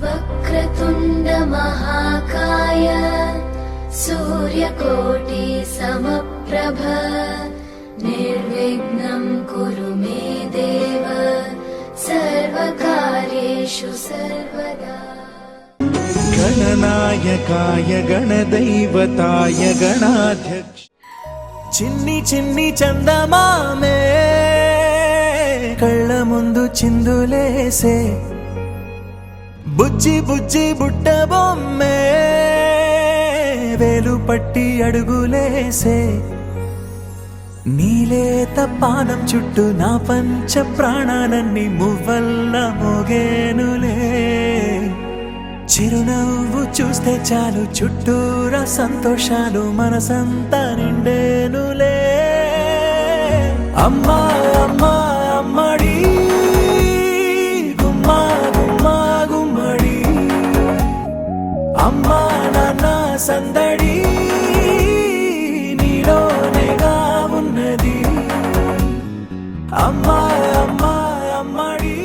वक्रतुण्ड महाकाय सूर्यकोटि समप्रभ निर्विघ्नं कुरु मे देव सर्वकार्येषु सर्वदा। गणनायकाय गणदैवताय गणाध्यक्ष చిన్ని చిన్ని చందమామే కళ్ళ ముందు చిందులేసే బుజ్జి బుజ్జి బుట్ట బొమ్మే వేలు పట్టి అడుగులేసే నీలేత పానం చుట్టూ నా పంచ ప్రాణాలన్నీ మువ్వల్ల మోగేనులే చిరునవ్వు చూస్తే చాలు చుట్టూరా సంతోషాలు మనసంతా నిండేనులే అమ్మా అమ్మా అమ్మడి గుమ్మా గుమ్మా గుమ్మడి అమ్మా నాన్న సందడి నీలోనేగా ఉన్నది అమ్మా అమ్మా అమ్మడి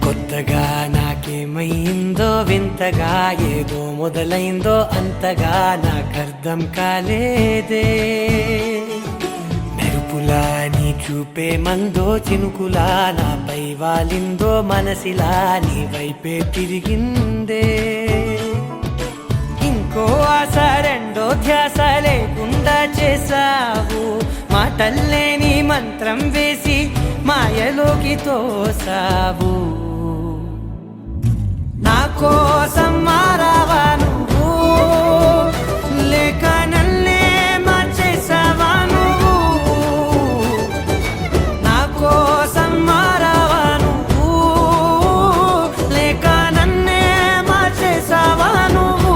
కొత్తగా నాకేమైందో వింతగా ఏదో మొదలైందో అంతగా నాకర్థం కాలేదే మెరుపులా నీ చూపే మందో చినుకులా నాపై వాలిందో మనసిలా నీ వైపే తిరిగిందే ఇంకో ఆశ రెండో ధ్యాస లేకుండా చేసావు మాటల్లే నీ మంత్రం వేసి మాయలోకి తోసావు నా కోసం మారావా నువ్వు లేక నన్నే మార్చేసావా నువ్వు నా కోసం మారావా నువ్వు లేక నన్నే మార్చేసావా నువ్వు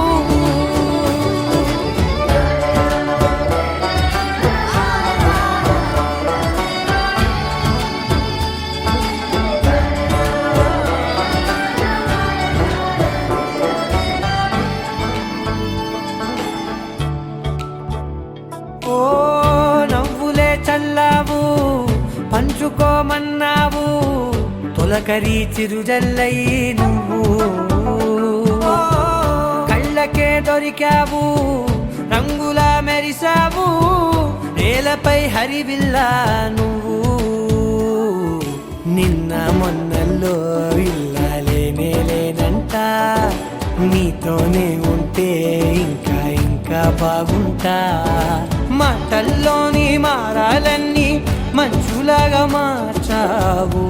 చల్లావు పంచుకోమన్నావు తొలకరి చిరుజల్లై నువ్వు కళ్ళకే దొరికావు రంగులా మెరిసావు నేలపై హరివిల్లా నువ్వు నిన్న మొన్నల్లో ఇల్లాలేనే లేనంట నీతోనే ఉంటే ఇంకా ఇంకా బాగుంటా మాటల్లోని మారాలన్నీ మంచులాగా మార్చావు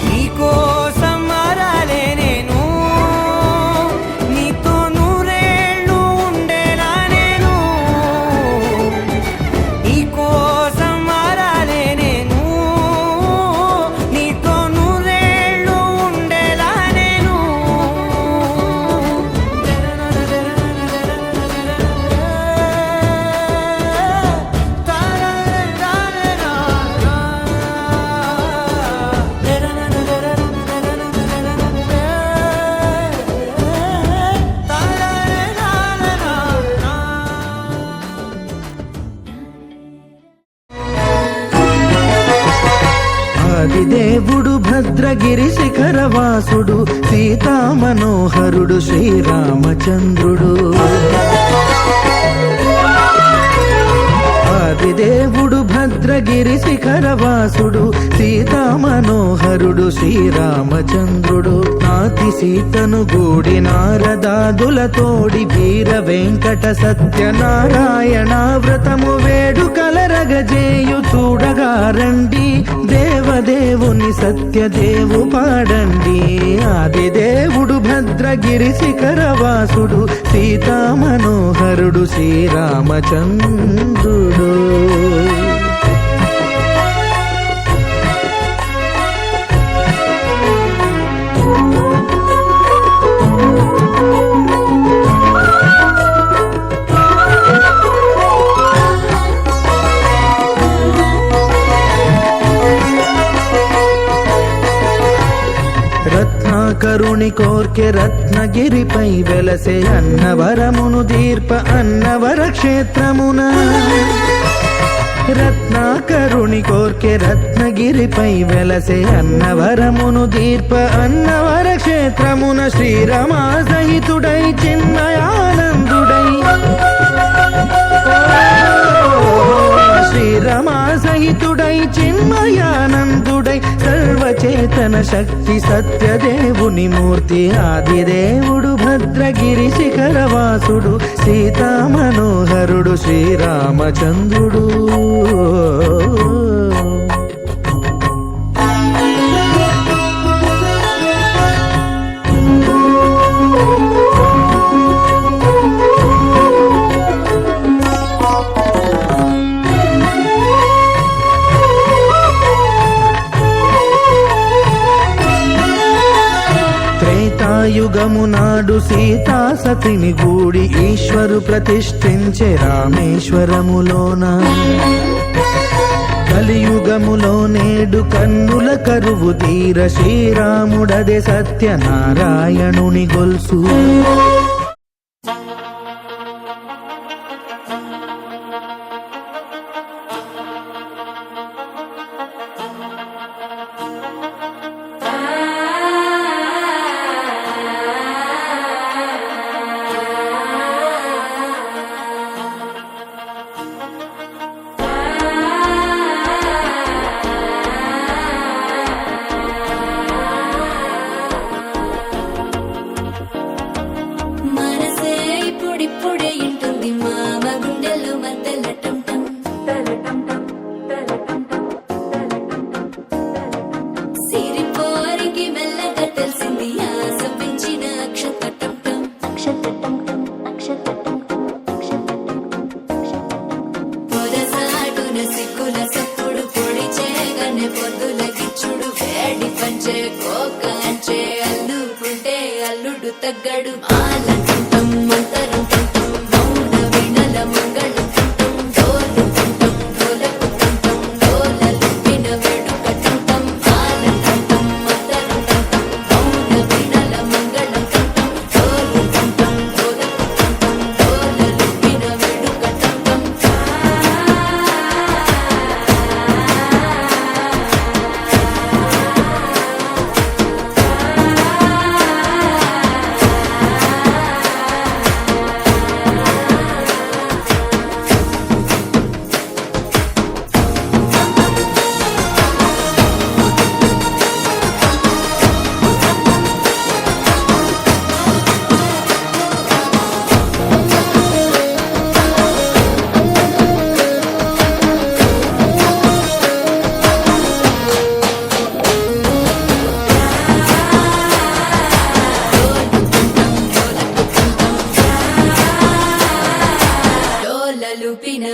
నీకోసం మారాలే నేను నీతో నూరేళ్ళు ఉండేలా నేను నీకోసం మారాలే నేను నీతో నూరేళ్ళు ఉండేలా నేను దేవుడు భద్రగిరి శిఖరవాసుడు సీతా మనోహరుడు శ్రీరామచంద్రుడు ఆదిదేవుడు భద్రగిరి శిఖరవాసుడు సీతా మనోహరుడు శ్రీరామచంద్రుడు నాతి సీతను గూడి నారదాదులతోడి వీర వెంకట సత్యనారాయణ వ్రతము వేడుకలరగజేయు చూడగా రండి దేవదేవుని సత్యదేవు పాడండి ఆదిదేవుడు భద్రగిరి శిఖరవాసుడు సీతా మనోహరుడు శ్రీరామచంద్రుడు రత్నాకరుని కోర్కె రత్నగిరిపై వెలసే అన్నవరమును దీర్ప అన్నవర క్షేత్రమున రత్నాకరుని కోర్కె రత్నగిరిపై వెలసే అన్నవరమును దీర్ప అన్నవర క్షేత్రమున శ్రీరమా సహితుడై చిన్మయానందుడై శ్రీరమా సహితుడై చిన్మయానందుడై సర్వచేతన శక్తి సత్యదేవుని మూర్తి ఆదిదేవుడు భద్రగిరి శిఖరవాసుడు సీతామనోహరుడు శ్రీరామచంద్రుడు. త్రేతాయుగము నాడు సీతా సతిని గూడి ఈశ్వరు ప్రతిష్ఠించే రామేశ్వరములోన కలియుగములో నేడు కన్నుల కరువు తీర శ్రీరాముడదే సత్యనారాయణుని గొల్సు. ఇప్పుడే ఇంటుంది మామ గుండెల్లో మధ్యల టంటం సిరిపోరికి మెల్లగా తెలిసింది ఆశ పెంచిన అక్షతటం పొరసాటున సిక్కుల సప్పుడు పొడి చేయగానే పొద్దుల గిచ్చుడు వేడి పంచే కోకాంచే అల్లుకుంటే అల్లుడు తగ్గడు ఆలంటం మంతరం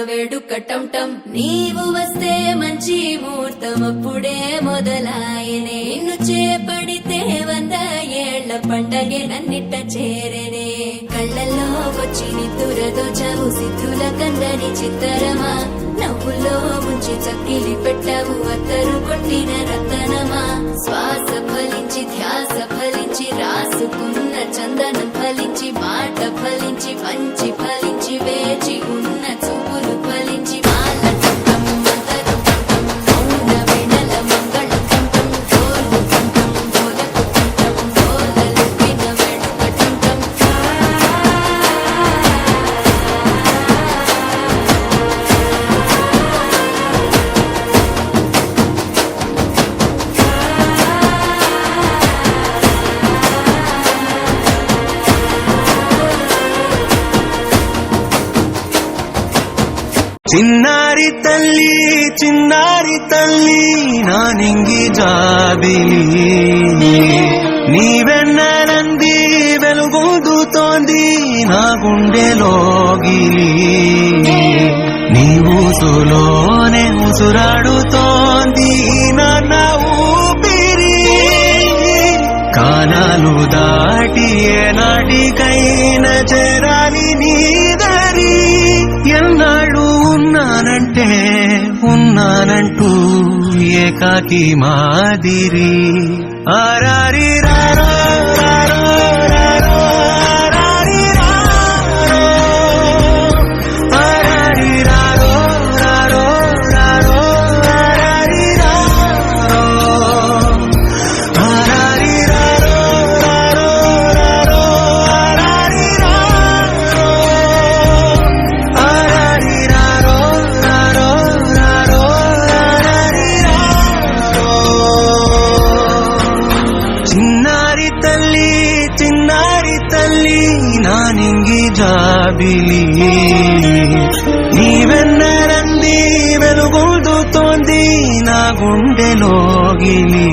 వేడుకటంటం నీవు వస్తే మంచి ముహూర్తం అప్పుడే మొదలాయనే నిన్ను చేపడితే 100 ఏళ్ల పండగే నన్నిట్ట చేరనే కళ్ళల్లో వచ్చి నిద్దురతో చవు సిద్ధుల కందని చిత్తరమా నవ్వులో ముంచి చక్కిలి పెట్టావు అత్తరు కొట్టిన రతనమా శ్వాస ఫలించి ధ్యాస ఫలించి రాసుకున్న చందనం ఫలించి మాట ఫలించి పంచి ఫలించి వేచి ఉన్న చూపులు ఫలించి చిన్నారి తల్లి నా నింగి జాబిలి నీవెన్నరంది వెలుగొందుతోంది నా గుండెలోగిలి నీ ఊసులోనే ఉసురాడుతోంది నా ఊపిరి కాలాలు దాటి ఏనాటికైనా చేరాలి నీ దరి ఎన్నాళ్ళు ఉన్నానంటూ ఏకాకి మాదిరి ఆరారి రారో రారో రారో ఆరారి రారో ఆరారి రారో రారో రారో ఆరారి రారో ఆరారి రారో రారో రారో ఆరారి రారో ఆరారి రారో రారో రారో ఆరారి రారో చిన్నారి తల్లి నా నింగి జాబిలి నీవెన్నరంది వెలుగొందుతోంది నా గుండెలోగిలి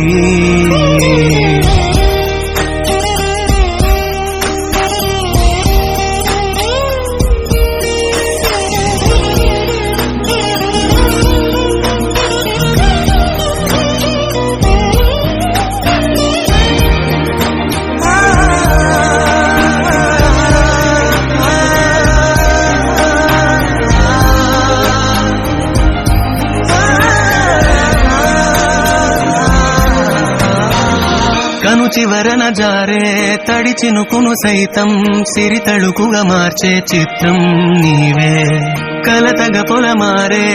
కను చివరన జారే తడి చినుకును సైతం సిరి తళుకుగా మార్చే చిత్రం నీవే కలతగ పొలమారే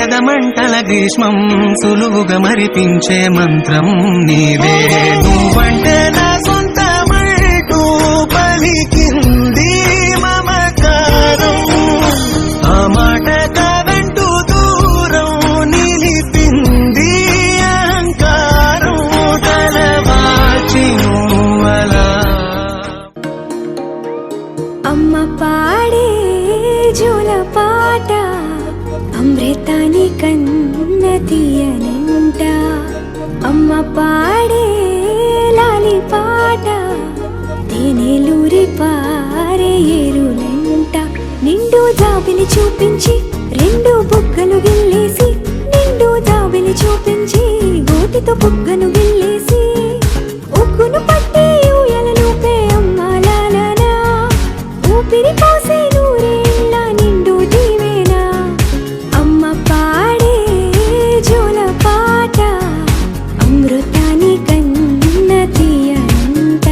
ఎదమంటల గ్రీష్మం సులువుగా మరిపించే మంత్రం నీవే నువ్వంటే నా సొంతమంటూ పలికింది మమకారం ఆ మాట కాదంటూ దూరం నిలిపింది అహంకారం అమ్మ పాడే జోల పాట అమృతాని కన్న తీయనంట అమ్మ పాడే లాలి పాట తేనెలూరి పారే ఏరులంట నిండు జాబిలి చూపించి రెండు బుగ్గలు గిల్లేసి నిండు జాబిలి చూపించి గోటితో బుగ్గను గిల్లేసి ఉగ్గును పట్టి ఊయలలోపే అమ్మాలాలనా ఊపిరి పోసే నూరేళ్ళ నిండు దీవేనా అమ్మ పాడే జోల పాట అమృతాని కన్న తీయంట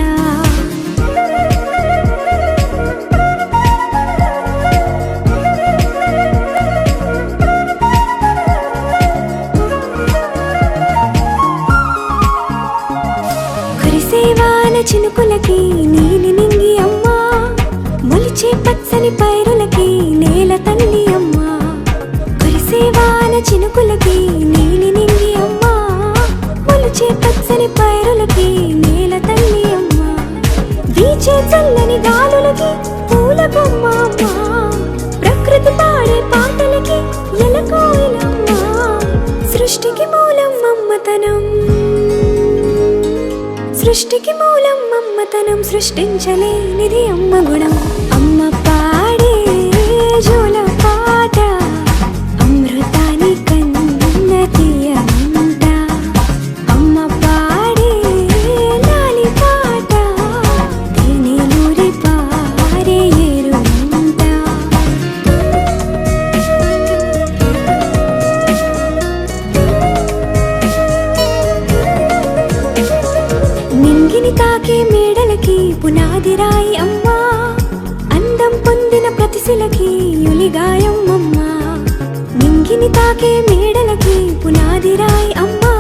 కురిసేవాన చినుకులకి నీలి నింగి అమ్మా మొలిచే పచ్చని పైరులకి నేల తల్లి అమ్మా కురిసేవాన చినుకులకి నీలి నింగి అమ్మా మొలిచే పచ్చని పైరులకి నేల తల్లి అమ్మా వీచే చల్లని గాలులకి పూల బొమ్మ అమ్మా ప్రకృతి పాడే పాటలకి ఎలకోయిలమ్మా సృష్టికి మూలం అమ్మతనం సృష్టికి మూలం అమ్మతనం సృష్టించలేనిది అమ్మ గుణం అమ్మ పాడే జోల పాట అమృతాని కన్న తీయనంట అమ్మ పాడే లాలి పాట తేనెలూరి పారే ఏరులంట నింగిని తాకే మేడలకి పునాది రాయి అమ్మా అందం పొందిన ప్రతిశిలకి యులిగాయం అమ్మా నింగిని తాకే మేడలకి పునాది రాయి అమ్మా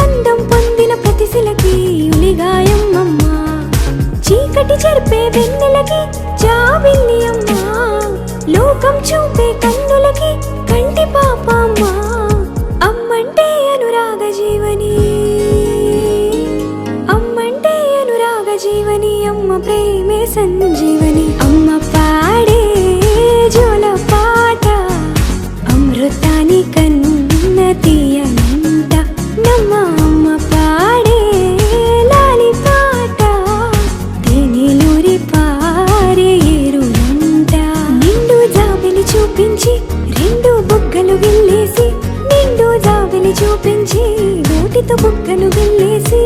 అందం పొందిన ప్రతిశిలకి యులిగాయం అమ్మా చీకటి చెరిపే వెన్నెలకి జాబిల్లి అమ్మా లోకం చూపే కన్నులకి కంటి పాప అమ్మా అమ్మంటే అనురాగ జీవని అమ్మంటే అనురాగ జీవని అమ్మ ప్రేమే సంజీవని అమ్మ పాడే జోల పాట అమృతాని కన్న తీయనంట నమ్మ అమ్మ పాడే లాలి పాట తేనెలూరి పారే ఏరులంట నిండు జాబిలి చూపించి రెండు బుగ్గలు గిల్లేసి నిండు జాబిలి చూపించి గోటితో బుగ్గను గిల్లేసి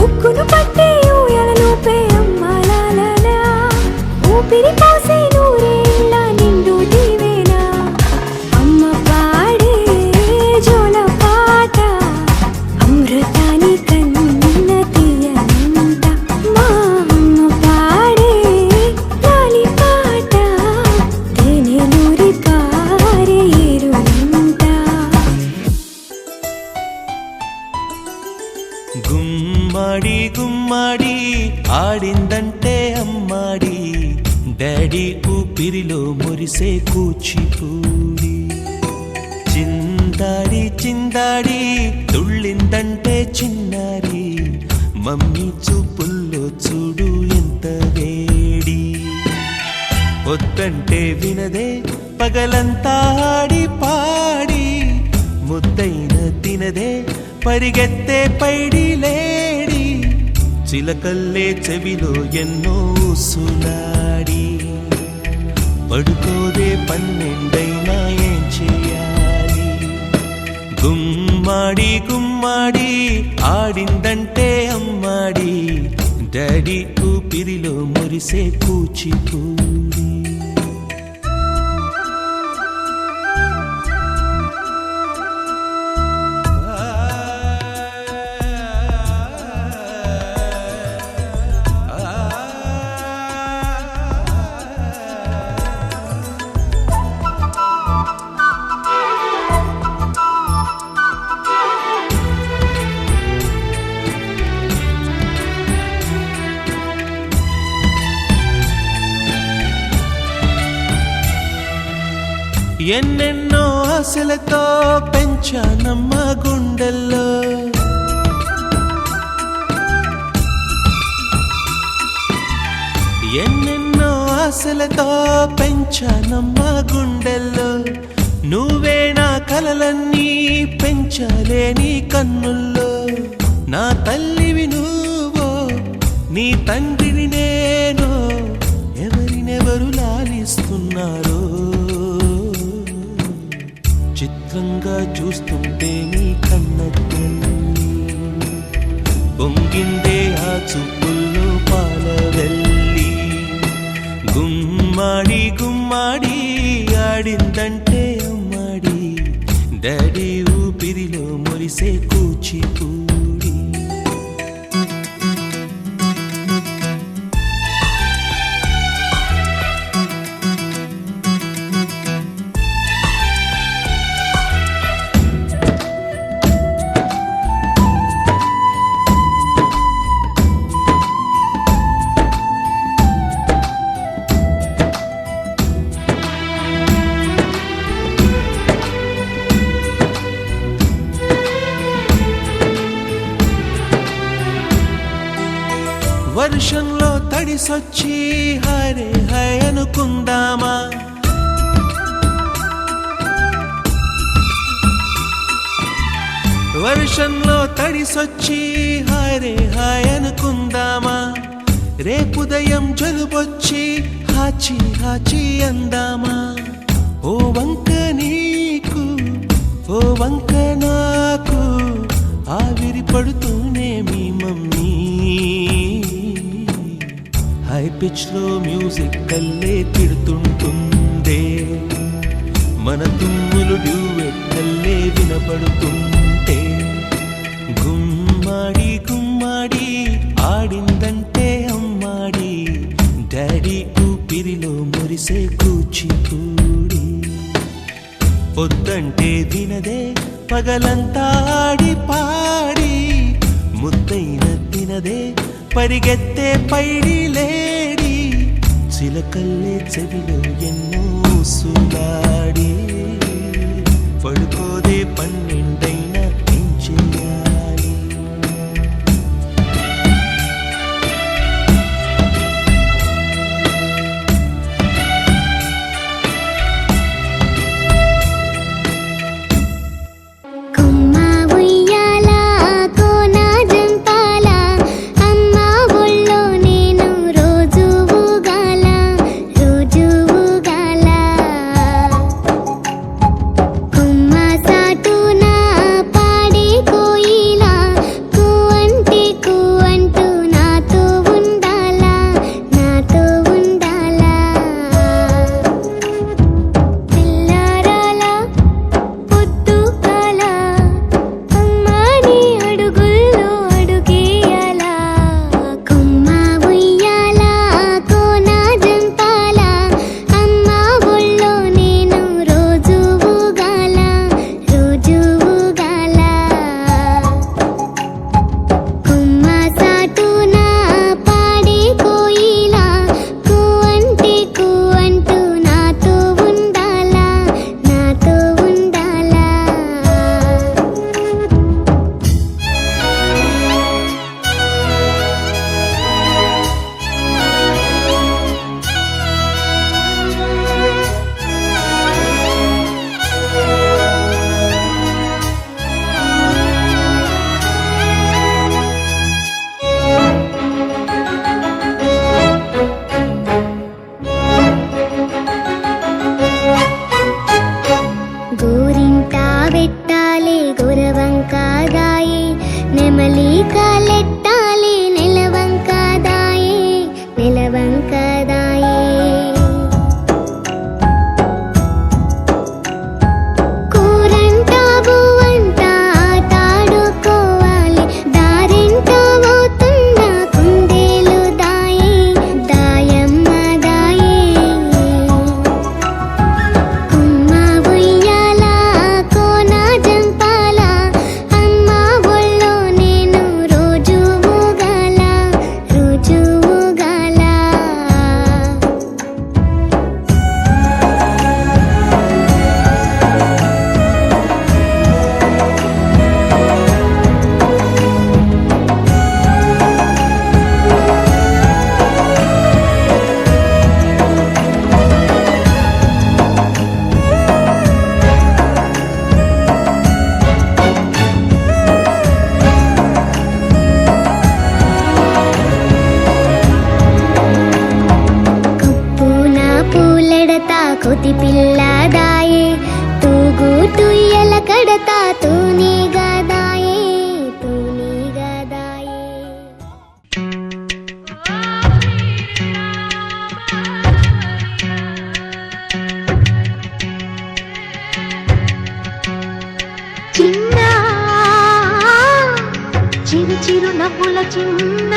ఉక్కును పట్టి ఊయలలోపే అమ్మాలాలనా ఊపిరి పోసే నూరేళ్ళ నిండు దీవేనా అమ్మ పాడే జోల పాట అమృతాని కన్న గుమ్మాడి గుమ్మాడి ఆడిందంటే అమ్మాడి డాడీ ఊపిరిలో మురిసే కూచిపూడి చిందాడి చిందాడి తుళ్ళిందంటే చిన్నారి మమ్మీ చూపుల్లో చూడు ఎంత వేడి వద్దంటే వినదే పగలంతా ఆడి పాడి ముద్దైన తినదే పరిగెత్తే పైడి లేడి చిలకల్లే చెవిలో ఎన్నో సులాడి పడుకోదే పన్నెండైనా ఏం చేయాలి గుమ్మాడి గుమ్మాడి ఆడిందంటే అమ్మాడి డాడీ ఊపిరిలో మురిసే కూచిపూడి ఎన్నెన్నో ఆశలతో పెంచానమ్మ గుండెల్లో ఎన్నెన్నో ఆశలతో పెంచానమ్మ గుండెల్లో నువ్వే నా కలలన్నీ పెంచాలే నీ కన్నుల్లో నా తల్లివి నువ్వో నీ తండ్రిని నేను ఎవరినెవరు లాలిస్తున్నారో చిత్రంగా చూస్తుంటే నీ కన్న పొంగిందే ఆ చూపుల్లో పాలవెల్లి గుమ్మాడి గుమ్మాడి ఆడిందంటే అమ్మాడి డాడీ ఊపిరిలో మురిసే కూచిపూడి వర్షంలో తడిసొచ్చి హరే హై అనుకుందామా వర్షంలో తడిసొచ్చి హరే హై అనుకుందామా రేపుదయం జలుబొచ్చి హాచి హాచి అందామా ఓ వంక నీకు ఓ వంక నాకు ఆవిరి పడుతూనే మీ మమ్మీ హై పిచ్ లో మ్యూజిక్ కల్లే తిడుతుంటుందే మన తుమ్ములు డ్యూయెట్ కల్లే వినపడుతుంటే గుమ్మాడి గుమ్మాడి ఆడిందంటే అమ్మాడి డాడీ ఊపిరిలో మురిసే కూచిపూడి వద్దంటే వినదే పగలంతా ఆడి పాడి ముద్దైన తినదే పరిగెత్తే పైడి లేడి చిలకల్లే చెవిలో ఎన్నో సులాడి పడుకోదే పన్నెండైనా ఏం చేయాలి సాటునా నెమలికలెట్టాలి నెలవంకదాయే నెలవంకదాయే కూరంట బువ్వంట ఆటాడుకోవాలి దారింట పోతున్న కుందేలు దాయే దాయమ్మ దాయే కుమ్మ ఉయ్యాల కోన జంపాల అమ్మ ఒళ్ళో నేను రోజు ఊగాల రోజు ఊగాల కొప్పున పూలెడతా కొతి పిల్లదాయే తూగు తుయ్యల కడతా తూనీగదాయే తూనీగదాయే చిన్న చిరు చిరు నవ్వుల చిన్న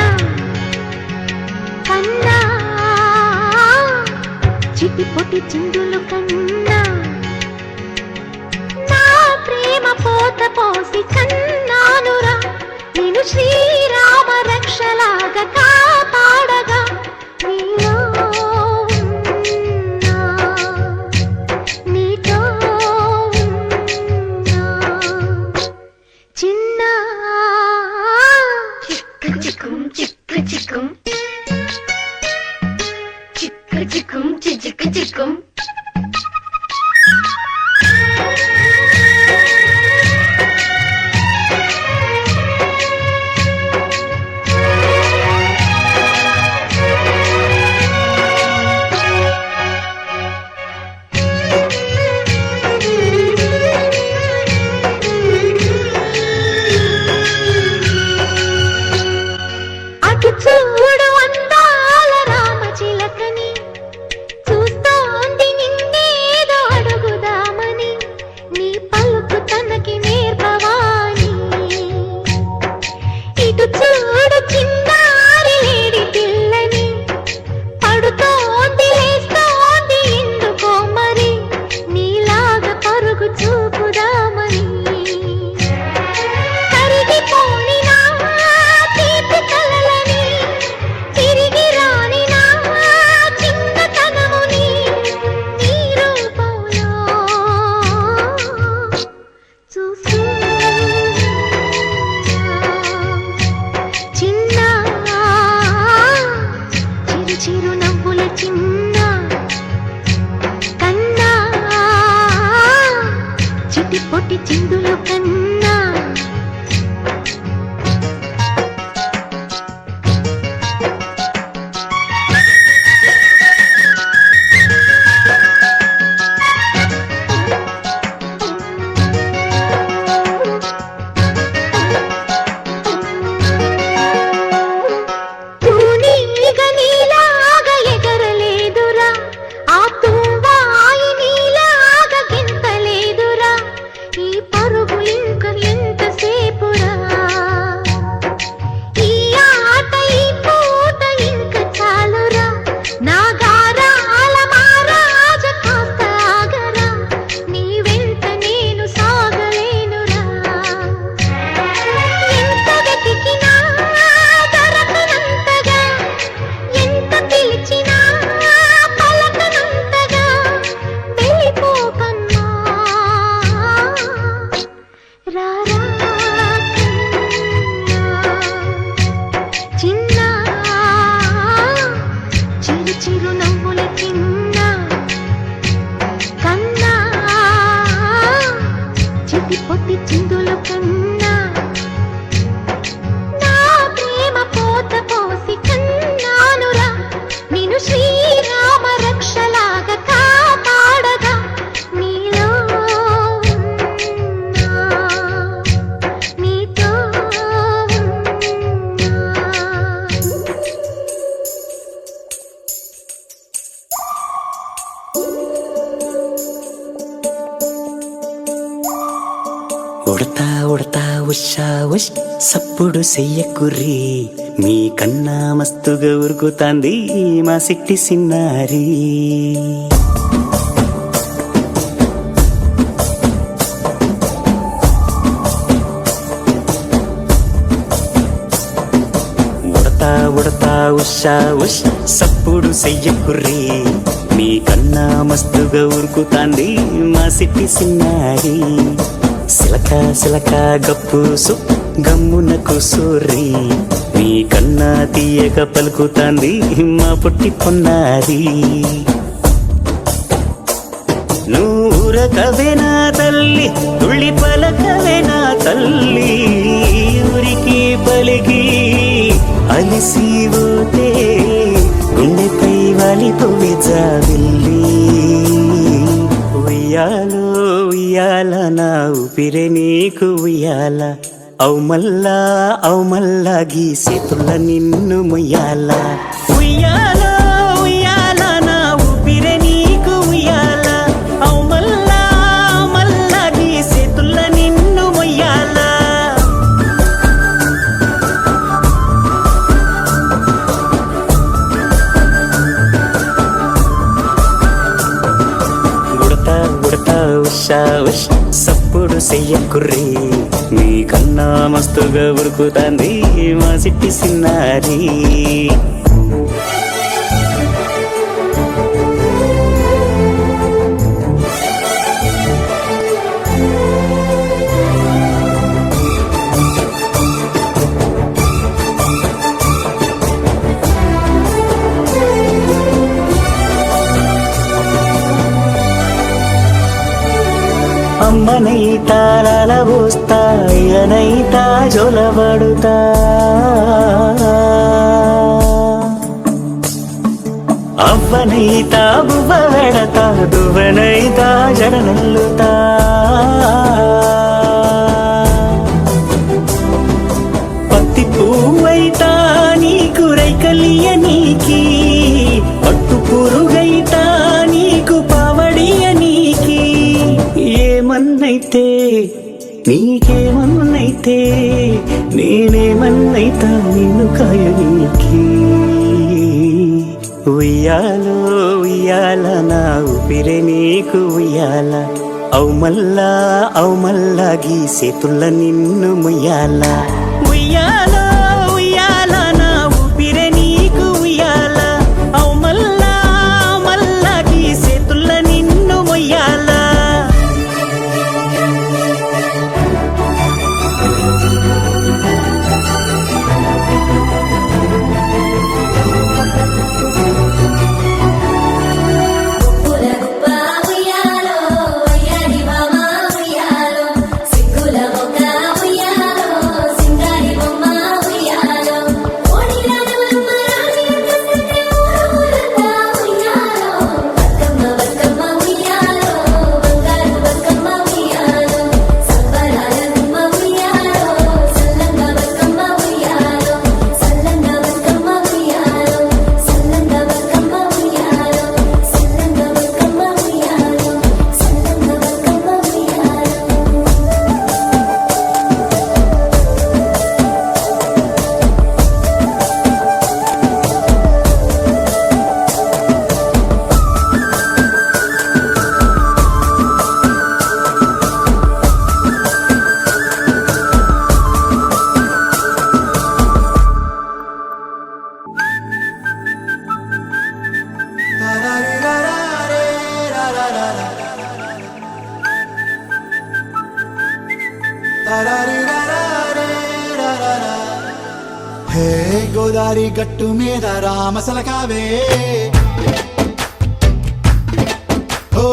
కన్నా చిటి పొటి చిందులు కన్నా నా ప్రేమ పోత పోసి కన్నానురా నేను శ్రీరామ రక్షలాగా కాపాడగా నీలో ఉన్నా, నీతో ఉన్నా. చిన్న చిక్కు చిక్కుం చిక్కు చిక్కుం చిక్కు చిక్కుం చిక్కు చిక్కుం అటు చూడు అందాల రామచిలకని చూస్తోంది ఉషా ఉష్ సప్పుడు చెయ్యకుర్రి మీ కన్నా మస్తుగా ఉరుకుతాంది మా సిట్టి సిన్నారి ఉడతా ఉషా ఉష్ సప్పుడు చెయ్యకుర్రి మీ కన్నా మస్తుగా ఉరుకుతాంది మా సిట్టి సిన్నారి సిలక సిలక గప్పుసు గమ్మున కూసూరి మీ కన్నా తీయక పలుకుతాంది మా పుట్టి పొన్నారి నూరకవేనా తల్లి తుళ్ళి పలకవేనా తల్లి ఊరికి పలికి అలిసిపోతే గుండెపై వాలిపోవే జావిల్లి ఉయ్యాలో ఉయ్యాల నా ఊపిరే నీకు ఉయ్యాల అవు మల్లా గీసేతుల నిన్ను ముయ్యాల ఉయ్యాలో ఉయ్యాల నా ఊపిరే నీకు ఉయ్యాల అవు మల్లా గీసేతుల నిన్ను ముయ్యాల ఉషా ఉష్ సప్పుడు చెయ్యకుర్రి మీ కన్నా మస్తుగా ఉరుకుతాంది మా సిట్టి సిన్నారి అమ్మనైతా లాలబోస్తా అయ్యనైతా జొలబడుతా అవ్వనైతా బువ్వ వెడతా దువ్వనైతా జడనల్లుతా పత్తి పువ్వైతా నీకు రైకలియ నీకి పట్టు పురుగైతా నీకు పావడియ నీకి ఏమన్నైతే నీకేమన్నైతే నేనేమన్నైతా నిన్ను కాయనీకి ఉయ్యాలో ఉయ్యాల నా ఊపిరే నీకు ఉయ్యాల అవు మల్లా గీసేతుల నిన్ను ముయ్యాల ఉయ్యాలో ఉయ్యాల నా ఊపిరే నీకు ఉయ్యాల అవు మల్లా గీసేతుల నిన్ను ముయ్యాల గుప్పుల గుప్ప ఉయ్యాలో అయ్యాడి మామ ఉయ్యాలో సిగ్గుల మొక్క ఉయ్యాలో సింగారి బొమ్మ ఉయ్యాలో ఓడిల నవలమ్మ రాణి కసెట్టే ఊరంతా ఉయ్యాలో బతుకమ్మ ఉయ్యాలో బంగారు బతుకమ్మ ఉయ్యాలో సంబరాల గుమ్మ ఉయ్యాలో సల్లంగా బతుకమ్మ ఉయ్యాలో సల్లంగా బతుకమ్మ ఉయ్యాలో సల్లంగా బతుకమ్మ ఉయ్యాలో సల్లంగా బతుకమ్మ ఉయ్యాలో సల్లంగా బతుకమ్మ ఉయ్యాలో హే గోదారి గట్టు మీద రామసలకావే ఓ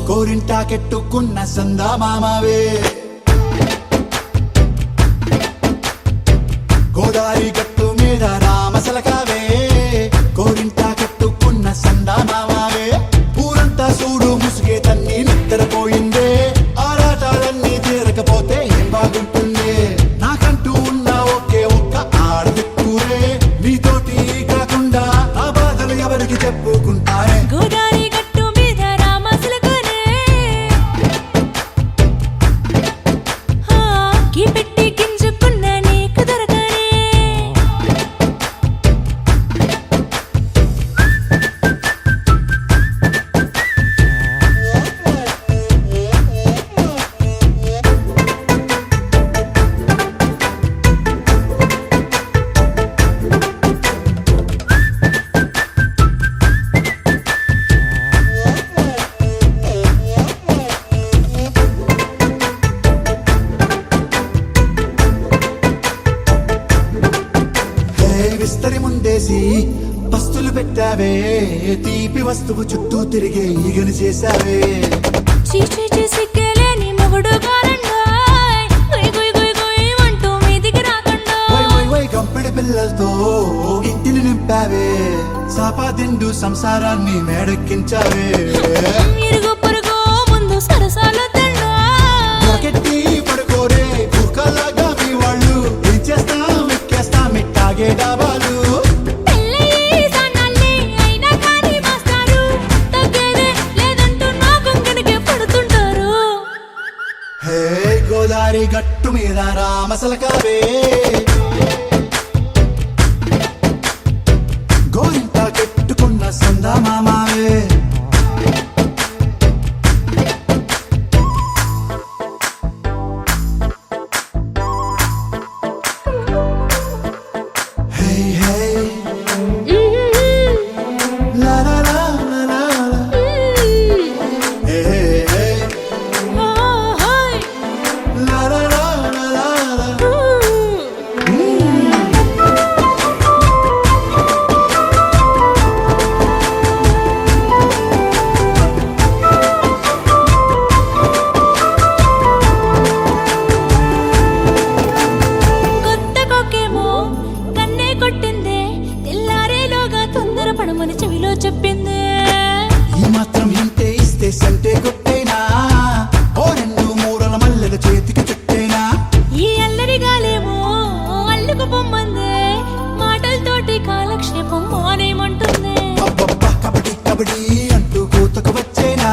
కోరింటా కెట్టుకున్న సందా మామావే గోదారి గట్టు మీద రామసలకావే కోరింటా కెట్టుకున్న సందా మామావే ఊరంతా చూడు ముసుగే తన్ని నిద్రపోయిందే ఆరాటాలన్నీ తీరకపోతే ఏం బాగుంటుంది నాకంటూ ఉన్న ఒకే ఒక్క ఆడదిక్కురే నీతోటి కాకుండా ఆ బాధలు ఎవరికి చెప్పుకుంటారే గోదారి గట్టు మీద రామసులకునే విస్తరి ముందేసి పస్తులు పెట్టావే తీపి వస్తువు చుట్టూ తిరిగే ఈగను చేశావే చీచీ సిగ్గలేని మొగుడు కారండాయ్ గుయ్ గుయ్ గుయ్ గుయ్ అంటూ మీదికి రాకండా వై గంపెడి పిల్లలతో ఇంటిని నింపావే సాపాదిండు సంసారాన్ని మేడెక్కించావే ఇరుగు పొరుగు ముందు సరసాలు తిండా రాకెట్టి పడుకోరే కుక్కలాగా మీ వాళ్ళు ఏం చేస్తాం ఎక్కేస్తాం ఇట్టాగే డాబాలు పెళ్ళయి సన్నాళ్ళే అయినా కానీ మాస్టారు తగ్గేదే లేదంటూ నా కొంగనికే పడుతుంటారు హే గోదారి గట్టు మీద రామసలకావే గోరింట కెట్టుకున్న సందా మామావే హే హే లా లా లా లా లా లా. హే హే హే ఓహోయ్ లా లా లా లా లా లా. కొత్త కొక్కేమో కన్నే కొట్టిందే తెల్లారేలోగా తొందర పడమని చెవిలో చెప్పిందే ఈ మాత్రం ఇంటే ఇస్తే సంటే కొట్టేనా ఓ రెండు మూరల మల్లెల చేతికి చుట్టేనా ఈ అల్లరి గాలేమో అల్లుకు పొమ్మందే మాటలతోటి కాలక్షేపం మానేమంటుందే అబ్బబ్బా కబడ్డీ కబడ్డీ అంటూ కూతకు వచ్చేనా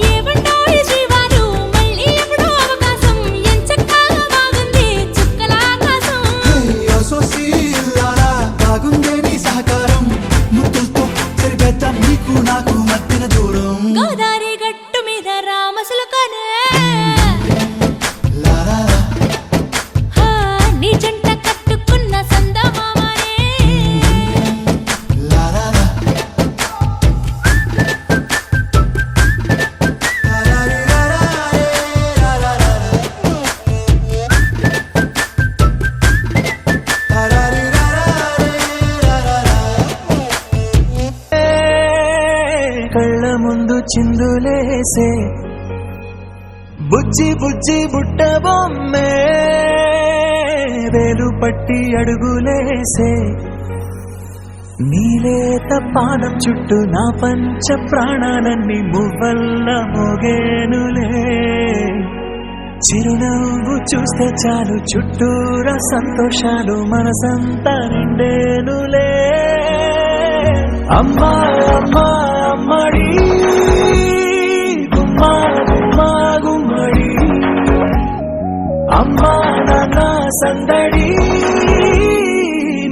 ఏమంటాయి జీవాలు మళ్ళీ ఎప్పుడో అవకాశం ఎంచక్కా బాగుంది చుక్కల ఆకాశం హే అసోసి ఇల్లాలా బాగుందే నీ సహకారం ముద్దులతో సరిపెద్దాం నీకు నాకు మధ్యన దూరం గోదారి గట్టు మీద రామసులకనే లా లా లా. హా, నీ జంట కట్టుకున్న సందమామనే లా లా లా. లా లా రీ లా లా రే, లా లా లా లా. లా లా రీ లా లా రే, లా లా లా. కళ్ళ ముందు చిందులేసే బుజ్జి బుజ్జి బుట్ట బొమ్మే వేలు పట్టి అడుగులేసే నీలేత పానం చుట్టూ నా పంచ ప్రాణాలన్నీ మువ్వల్ల మోగేనులే చిరునవ్వు చూస్తే చాలు చుట్టూరా సంతోషాలు మనసంతా నిండేనులే అమ్మా అమ్మా అమ్మడి గుమ్మా గుమ్మా గుమ్మడి అమ్మా నాన్న సందడి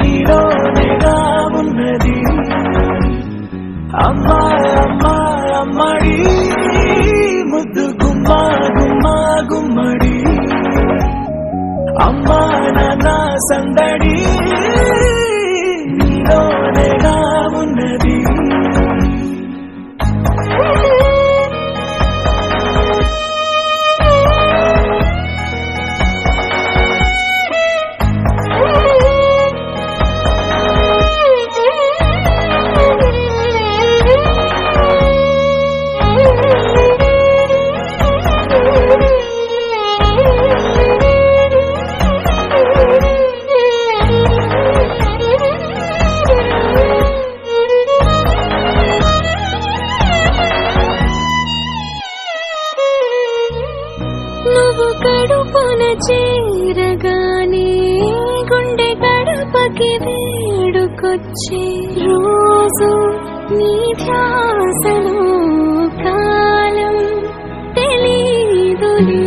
నీలోనేగా ఉన్నది అమ్మా అమ్మా అమ్మడి ముద్దు గుమ్మా గుమ్మా గుమ్మడి అమ్మా నాన్న సందడి నీలోనేగా ఉన్నది నువ్వు కడుపున చేరగానే గుండె గడపకి వేడుకొచ్చే రోజు నీ ధ్యాసలో కాలం తెలీదులే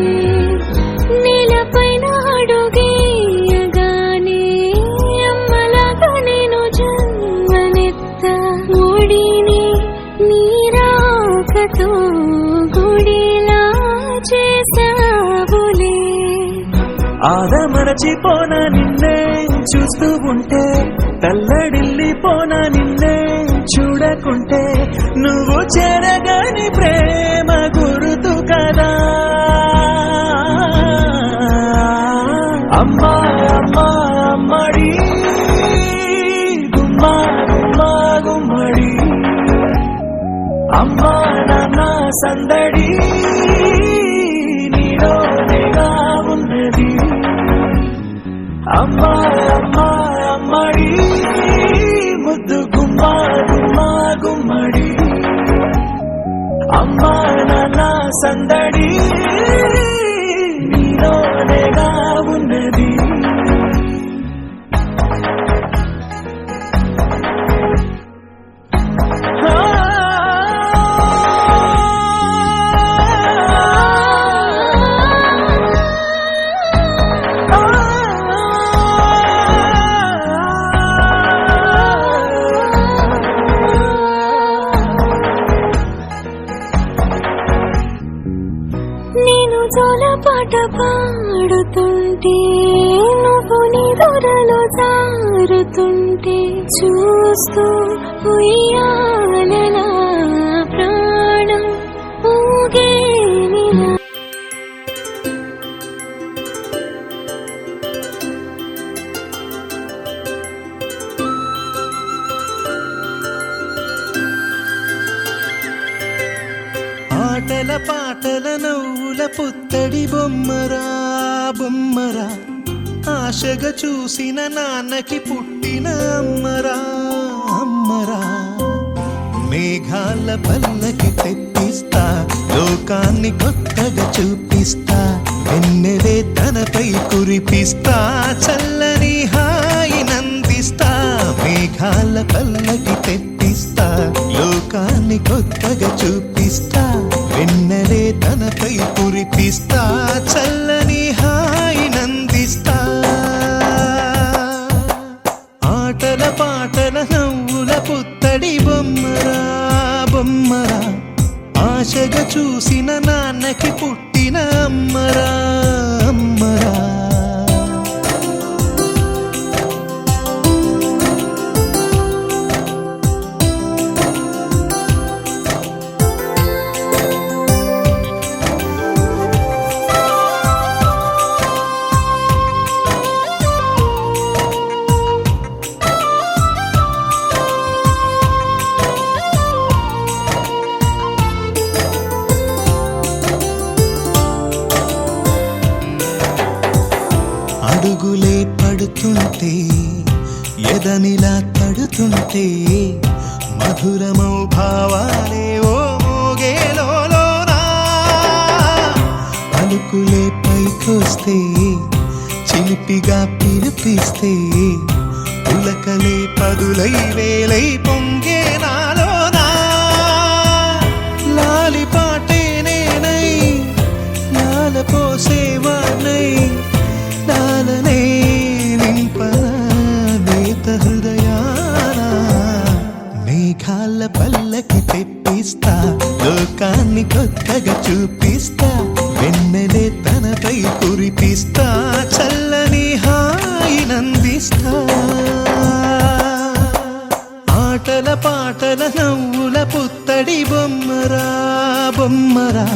నేలపైన అడుగేయగానే అమ్మలాగా నేను జన్మనెత్త ఒడిని నీరాకతో గుడిలా చేసావులే ఆదమరచిపోన నిన్నే చూస్తూ ఉంటే తల్లడిల్లిపోన నిన్నే చూడకుంటే నువ్వు చెరగని ప్రేమ గురుతు కదా అమ్మా అమ్మా అమ్మడి అమ్మా నాన్న సందడి నీలోనేగా ఉన్నది అమ్మా అమ్మా అమ్మడి ముద్దు గుమ్మా గుమ్మా గుమ్మడి అమ్మా నాన్న సందడి నీలోనేగా ఉన్నది నేను జోలపాట పాడుతుంటే నువ్వు నిదురలో జారుతుంటే చూస్తూ ఉయ్యాలలా ప్రాణం ఊగేనిలా ఆటల పాటల నవ్వుల పుత్తడి బొమ్మరా బొమ్మరా ఆశగా చూసిన నాన్నకి పుట్టిన అమ్మరా అమ్మరా మేఘాల పల్లకి తెప్పిస్తా లోకాన్ని కొత్తగా చూపిస్తా వెన్నెలే తనపై కురిపిస్తా చల్లని హాయి నందిస్తా మేఘాల పల్లకి తెప్పిస్తా లోకాన్ని కొత్తగా చూపిస్తా వెన్నెలే తనపై కురిపిస్తా చల్లని హాయి నందిస్తా ఆటల పాటల నవ్వుల పుత్తడి బొమ్మరా బొమ్మరా ఆశగా చూసిన నాన్నకి పుట్టిన అమ్మరా అమ్మరా అడుగులే పడుతుంటే ఎదనిలా తడుతుంటే మధురమౌ భావాలే ఓ మోగేలోనా పలుకులే పైకొస్తే చిలిపిగా పిలిపిస్తే పులకలే పదులై వేలై పొంగే నాలోనా లాలి పాటే నేనై లాల పోసేవాణ్ణై లాలనే నింపనా నేత హృదయాన మేఘాల పల్లకి తెప్పిస్తా లోకాన్ని కొత్తగా చూపిస్తా వెన్నెలే తనపై కురిపిస్తా చల్లని హాయి నందిస్తా ఆటల పాటల నవ్వుల పుత్తడి బొమ్మరా బొమ్మరా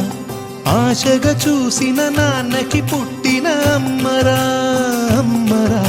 ఆశగా చూసిన నాన్నకి పుట్టిన అమ్మరా అమ్మరా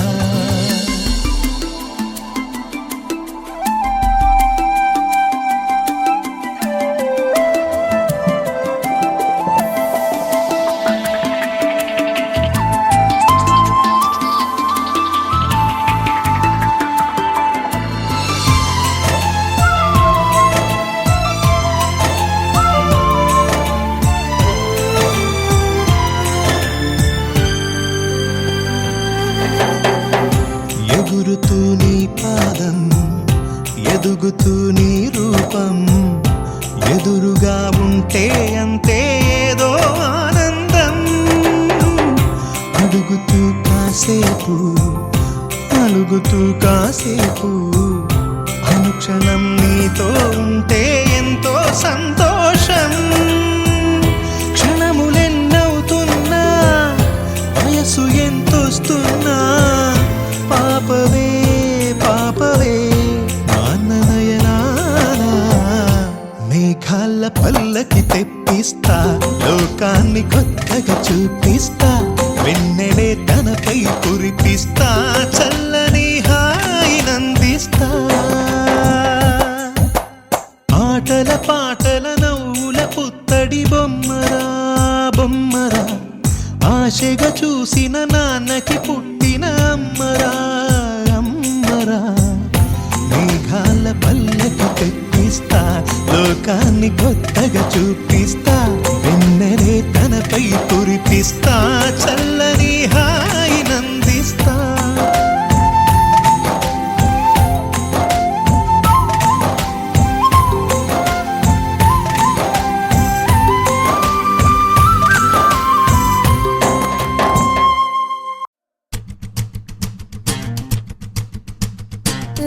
ఎగురుతూ నీ పాదం ఎదుగుతూ నీ రూపం ఎదురుగా ఉంటే అంతే ఏదో ఆనందం అడుగుతూ కాసేపు అలుగుతూ కాసేపు అనుక్షణం నీతో ఉంటే ఎంతో సంతోషం క్షణములెన్నవుతున్నా వయసు ఎంతొస్తున్నా పాపవే పాపవే నాన్ననయనానా మేఘాల పల్లకి తెప్పిస్తా లోకాన్ని కొత్తగా చూపిస్తా వెన్నెలే తనపై కురిపిస్తా చల్లని హాయి నందిస్తా ఆటల పాటల లోకాన్ని కొత్తగా చూపిస్తా వెన్నెలే తనపై కురిపిస్తా చల్లని హాయినందిస్తా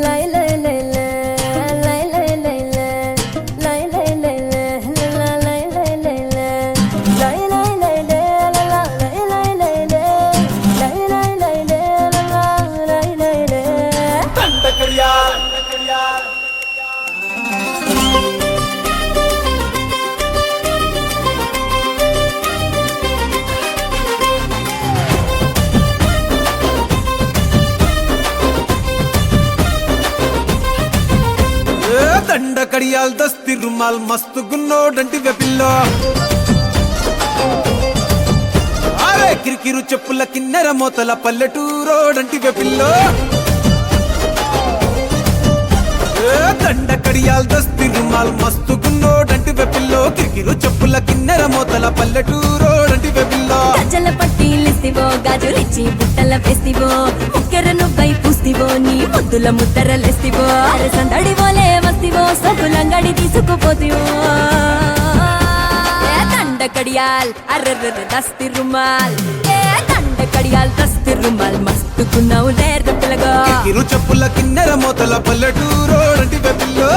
లై లై లై లై లై లై లై లై లై లై లై లై లై లై లై లై లై లై లై దండ కడియాల్ దస్తి రుమాల్ మస్తు గున్నోడంటి వెపిల్లో అరే కిరికిరు చెప్పుల కిన్నెర మోతల పల్లెటూరోడంటి వెపిల్లో దండ కడియాల్ దస్తి రుమాల్ మస్తు గున్నోడంటి వెపిల్లో కిరికిరు చెప్పుల కిన్నెర మోతల పల్లెటూరోడంటి వెపిల్లో గజల పట్టీలిస్తివో గాజులిచ్చి బుట్టల వేస్తివో ముక్కెర నువ్వై పూస్తివో నీ ముద్దుల ముద్దరలేస్తివో అరే సందడి పోలే వస్తివో సొగులంగడి తీసుకుపోతివో ఏ దండ కడియాల్ అర్రర్ర దస్తి రుమాల్ ఏ దండ కడియాల్ దస్తి రుమాల్ మస్తుకున్నావు లేరు పిల్లగా కిరికిరు చెప్పుల కిన్నెర మోతల పల్లెటూరోడంటి వెపిల్లో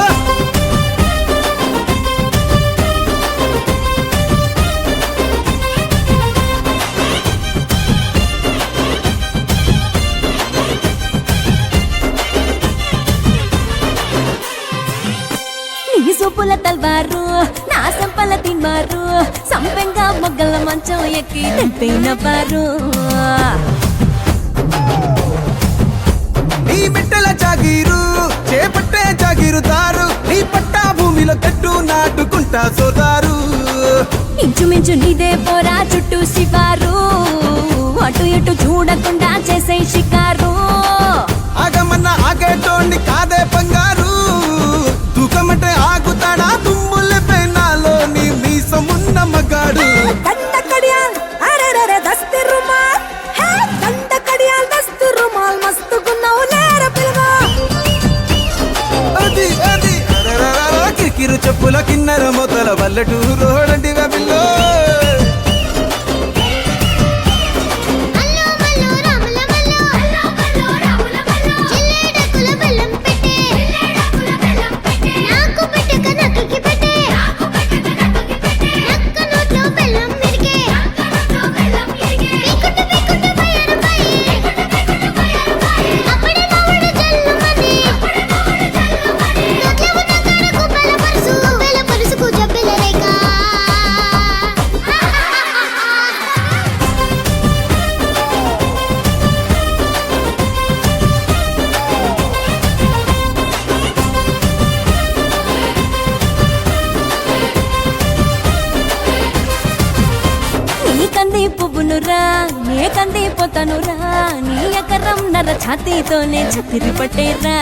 నీ సూపుల తల్వారు నా సంపల తిన్మారు సంపెంగా మొగ్గల మంచం ఎక్కి తెంపైన బారు నీ బిడ్డల జాగీరు చేపట్టే జాగీరుదారు నీ పట్టా భూమిలో కట్టు నాటుకుంటా సోదారు ఇంచుమించు నీదే పోరా చుట్టూ శివారు అటు ఇటు చూడకుండా చేసే షికారు ఆగమన్న ఆగేటోండి కాదే బంగారు తూకమంటే ఆగుతాడా తుమ్ముల పెనాలో నీ మీసమున్న మగాడు దండ కడియాల్ అరెరెరె దస్తి రుమాల్ హే దండ కడియాల్ దస్తి రుమాల్ మస్తుకున్నావు లేర పిల్లగా అది అది అరెరెరెరె కిరికిరు చెప్పుల కిన్నెర మొదల పల్లెటూరోడంటి వెపిల్లో అల్లో మల్లో రాముల మల్లో అల్లో మల్లో రాముల మల్లో జిల్లేడకుల బెల్లం పెట్టే నాకు పెట్టక నక్కకి పెట్టే నక్క నోట్లో బెల్లం మిరిగే పీకుట్టు పీకుట్టు బయరు బాయి అప్పుడే నవ్వుడు జల్లుమని నోట్లో ఉన్న కాడకు బెల్లపరుసుకు జబ్బెల రేఖ నీ కంది పువ్వునురా నే కంది పోతానురా నీ ఎకరం నర ఛాతీతోనే చతిరి పట్టేరా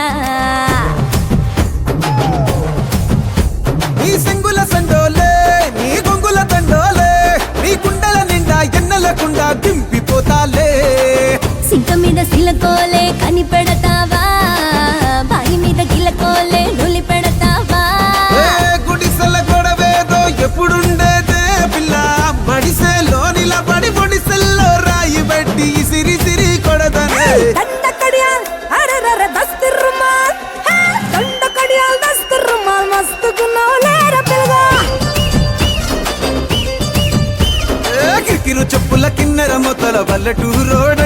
నీ సెంగుల సండోలే నీ గొంగుల దండోలే నీ కుండల నిండా ఎన్నెలకుండా దింపిపోతాలే సింక మీద సిలకోలే కని పెడతావా బాయి మీద గిలకోలే నులి పెడతావా ఏ గుడిసెల గొడవేదో ఎప్పుడుండేదే పిల్ల మడిసెలో నిలబడి పొడిసెల్లో రాయి పెట్టి సిరి సిరి కొడదనే దండ కడియాల్ అరెరెరె దస్తి రుమాల్ హే దండ కడియాల్ దస్తి రుమాల్ మస్తుకున్నావు లేర పిల్లగా కిరికిరు చెప్పుల కిన్నెర మొదల పల్లెటూరోడ